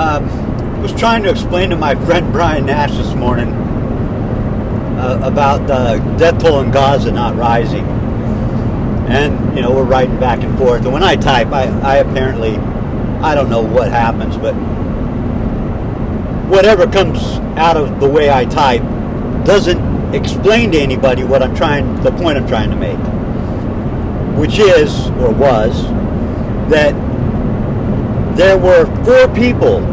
Was trying to explain to my friend Brian Nash this morning about the death toll in Gaza not rising. And, you know, we're writing back and forth. And when I type, I apparently, I don't know what happens, but whatever comes out of the way I type doesn't explain to anybody what the point I'm trying to make. Which is, or was, that there were 4 people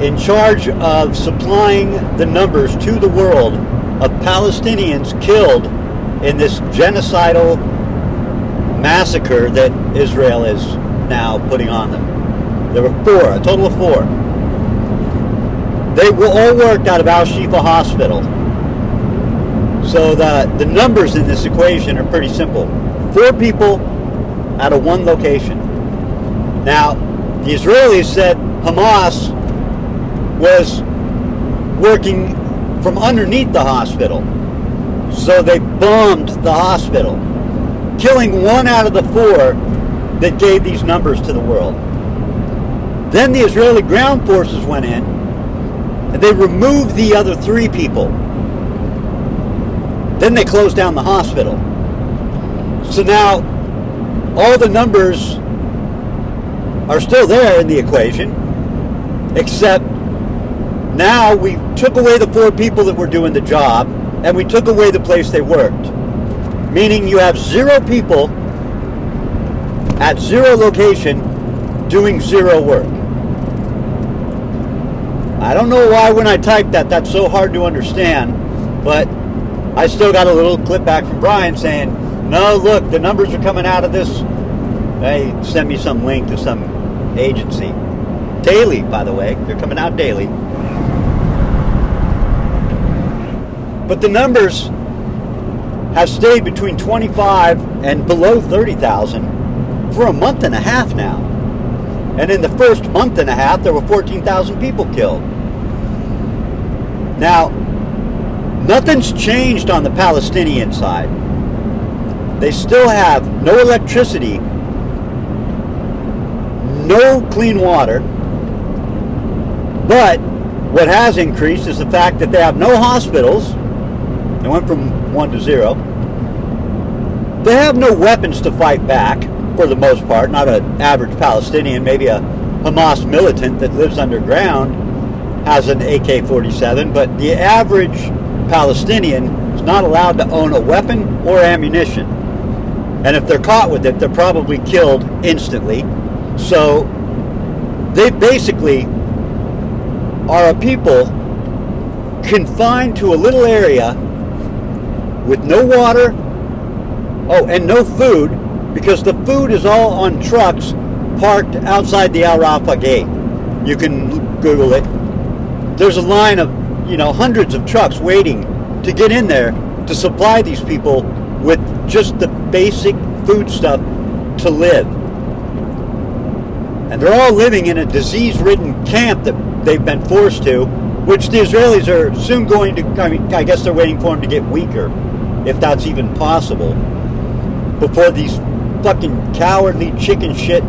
in charge of supplying the numbers to the world of Palestinians killed in this genocidal massacre that Israel is now putting on them. There were 4, a total of 4. They were all worked out of Al-Shifa Hospital. So the numbers in this equation are pretty simple. 4 people out of 1 location. Now, the Israelis said Hamas was working from underneath the hospital. So they bombed the hospital, killing 1 out of the 4 that gave these numbers to the world. Then the Israeli ground forces went in and they removed the other 3 people. Then they closed down the hospital. So now all the numbers are still there in the equation, except now we took away the 4 people that were doing the job, and we took away the place they worked. Meaning you have 0 people at 0 location doing 0 work. I don't know why when I type that's so hard to understand, but I still got a little clip back from Brian saying, no, look, the numbers are coming out of this. They sent me some link to some agency. Daily, by the way. They're coming out daily. But the numbers have stayed between 25 and below 30,000 for a month and a half now. And in the first month and a half, there were 14,000 people killed. Now, nothing's changed on the Palestinian side. They still have no electricity, no clean water, but what has increased is the fact that they have no hospitals. They went from 1 to 0. They have no weapons to fight back, for the most part. Not an average Palestinian, maybe a Hamas militant that lives underground has an AK-47, but the average Palestinian is not allowed to own a weapon or ammunition. And if they're caught with it, they're probably killed instantly. So they basically are a people confined to a little area with no water, and no food, because the food is all on trucks parked outside the Al Rafah gate. You can Google it. There's a line of, hundreds of trucks waiting to get in there to supply these people with just the basic food stuff to live. And they're all living in a disease-ridden camp that they've been forced to, which the Israelis are soon going to, I guess they're waiting for them to get weaker, if that's even possible, before these fucking cowardly chicken shit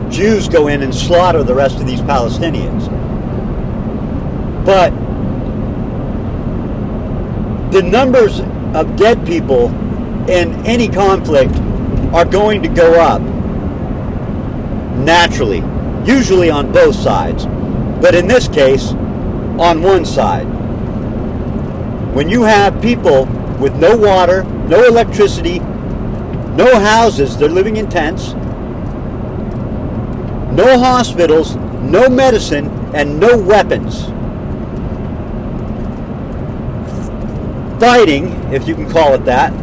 Jews go in and slaughter the rest of these Palestinians. But the numbers of dead people in any conflict are going to go up naturally, usually on both sides, but in this case, on one side. When you have people with no water, no electricity, no houses, they're living in tents, no hospitals, no medicine, and no weapons. Fighting, if you can call it that,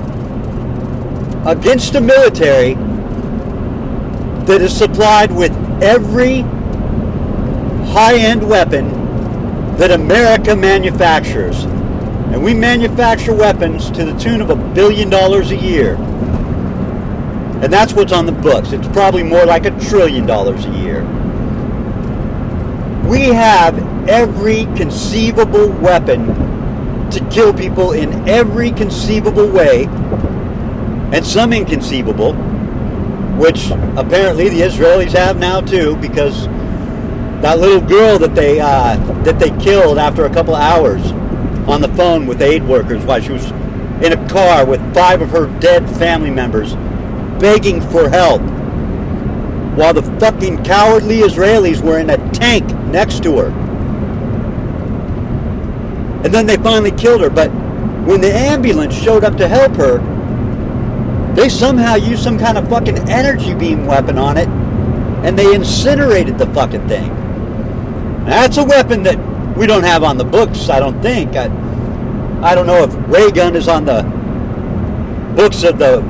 against a military that is supplied with every high-end weapon that America manufactures. And we manufacture weapons to the tune of $1 billion a year. And that's what's on the books. It's probably more like $1 trillion a year. We have every conceivable weapon to kill people in every conceivable way, and some inconceivable, which apparently the Israelis have now too, because That little girl that they killed after a couple of hours on the phone with aid workers while she was in a car with 5 of her dead family members begging for help, while the fucking cowardly Israelis were in a tank next to her. And then they finally killed her. But when the ambulance showed up to help her, they somehow used some kind of fucking energy beam weapon on it, and they incinerated the fucking thing. That's a weapon that we don't have on the books, I don't think. I don't know if ray gun is on the books of the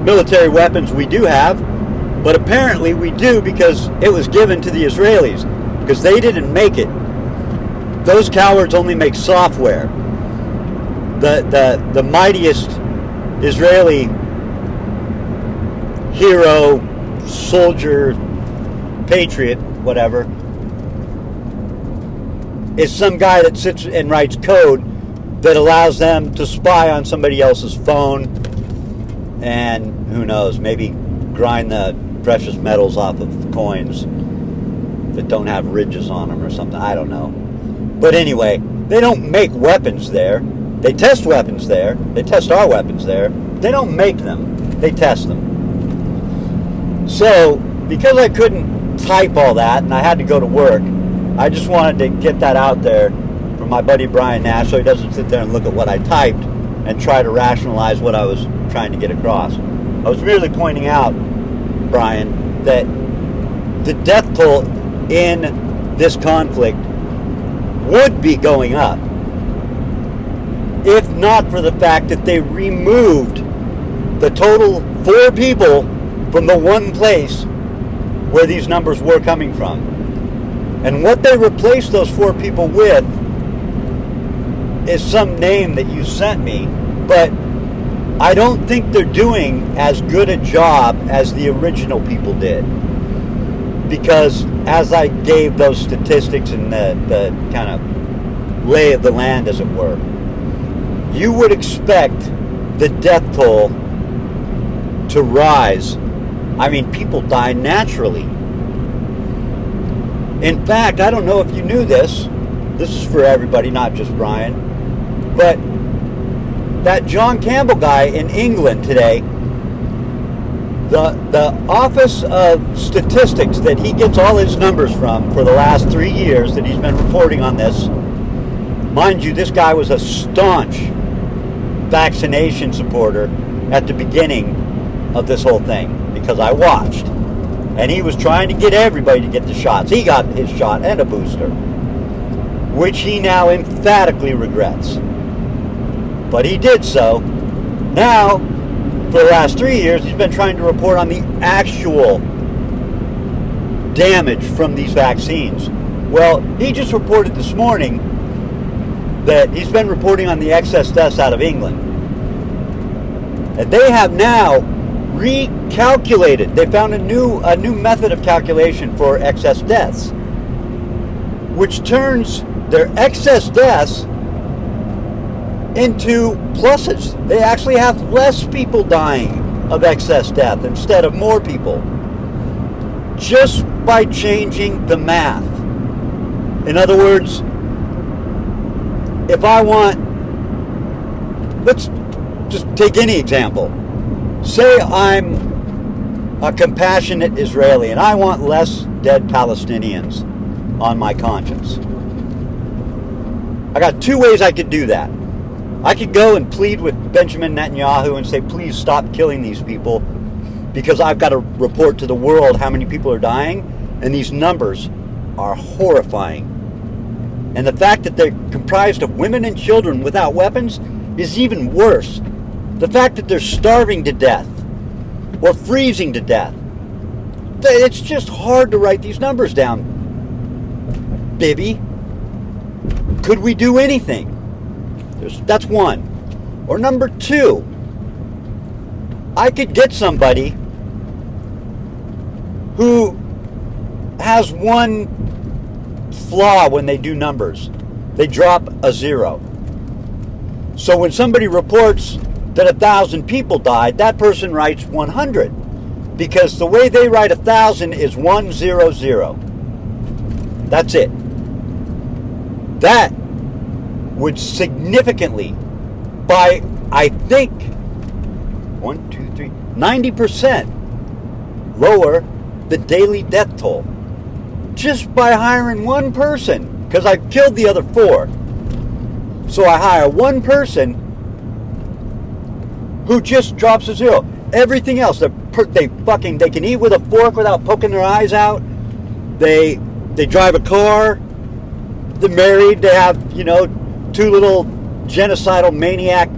military weapons we do have, but apparently we do, because it was given to the Israelis, because they didn't make it. Those cowards only make software. The mightiest Israeli hero, soldier, patriot, whatever, is some guy that sits and writes code that allows them to spy on somebody else's phone and, who knows, maybe grind the precious metals off of coins that don't have ridges on them or something. I don't know. But anyway, they don't make weapons there. They test weapons there. They test our weapons there. They don't make them. They test them. So, because I couldn't type all that and I had to go to work, I just wanted to get that out there for my buddy Brian Nash, so he doesn't sit there and look at what I typed and try to rationalize what I was trying to get across. I was merely pointing out, Brian, that the death toll in this conflict would be going up if not for the fact that they removed the total 4 people from the one place where these numbers were coming from. And what they replaced those 4 people with is some name that you sent me, but I don't think they're doing as good a job as the original people did. Because as I gave those statistics and the kind of lay of the land, as it were, you would expect the death toll to rise. I mean, people die naturally. In fact, I don't know if you knew this. This is for everybody, not just Brian. But that John Campbell guy in England today, the Office of Statistics that he gets all his numbers from for the last 3 years that he's been reporting on this, mind you, this guy was a staunch vaccination supporter at the beginning of this whole thing, because I watched. And he was trying to get everybody to get the shots. He got his shot and a booster, which he now emphatically regrets. But he did so. Now, for the last 3 years, he's been trying to report on the actual damage from these vaccines. Well, he just reported this morning that he's been reporting on the excess deaths out of England. And they have now recalculated. They found a new method of calculation for excess deaths, which turns their excess deaths into pluses. They actually have less people dying of excess death instead of more people, just by changing the math. In other words, if I want, let's just take any example. Say I'm a compassionate Israeli and I want less dead Palestinians on my conscience. I got 2 ways I could do that. I could go and plead with Benjamin Netanyahu and say, please stop killing these people, because I've got to report to the world how many people are dying, and these numbers are horrifying. And the fact that they're comprised of women and children without weapons is even worse. The fact that they're starving to death or freezing to death. It's just hard to write these numbers down, Bibby. Could we do anything? That's one. Or number 2, I could get somebody who has one flaw when they do numbers. They drop a 0. So when somebody reports that 1,000 people died, that person writes 100, because the way they write 1,000 is 100. That's it. That would significantly, by, I think, 90% lower the daily death toll. Just by hiring one person, because I've killed the other 4. So I hire one person who just drops a 0. Everything else, they can eat with a fork without poking their eyes out. They drive a car. They're married. They have, 2 little genocidal maniac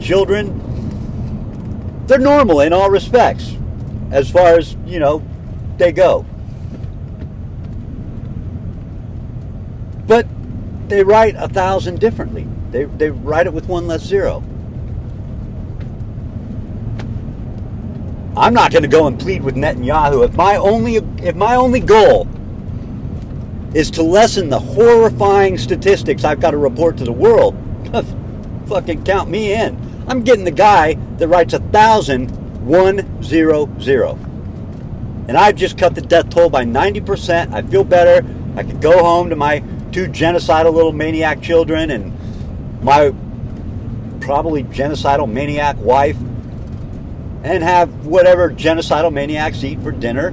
children. They're normal in all respects, as far as, they go. But they write 1,000 differently. They write it with one less 0. I'm not going to go and plead with Netanyahu. If my only goal is to lessen the horrifying statistics I've got to report to the world, fucking count me in. I'm getting the guy that writes 1,000, 100. And I've just cut the death toll by 90%. I feel better. I could go home to my 2 genocidal little maniac children and my probably genocidal maniac wife, and have whatever genocidal maniacs eat for dinner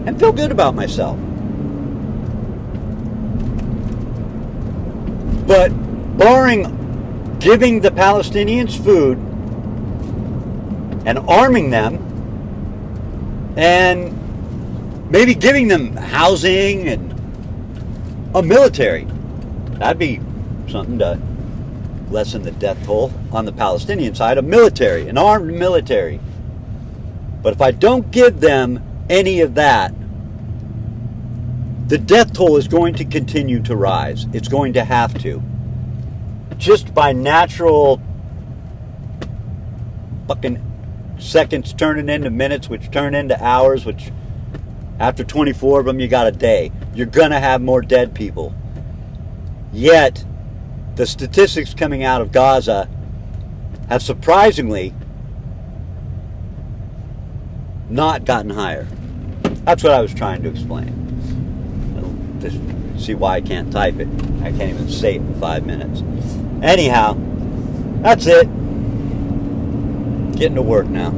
and feel good about myself. But barring giving the Palestinians food and arming them and maybe giving them housing and a military, that'd be something to lessen the death toll on the Palestinian side. An armed military. But if I don't give them any of that, the death toll is going to continue to rise. It's going to have to. Just by natural fucking seconds turning into minutes, which turn into hours, which after 24 of them you got a day. You're gonna have more dead people. Yet the statistics coming out of Gaza have surprisingly not gotten higher. That's what I was trying to explain. Just see why I can't type it. I can't even say it in 5 minutes. Anyhow, that's it. Getting to work now.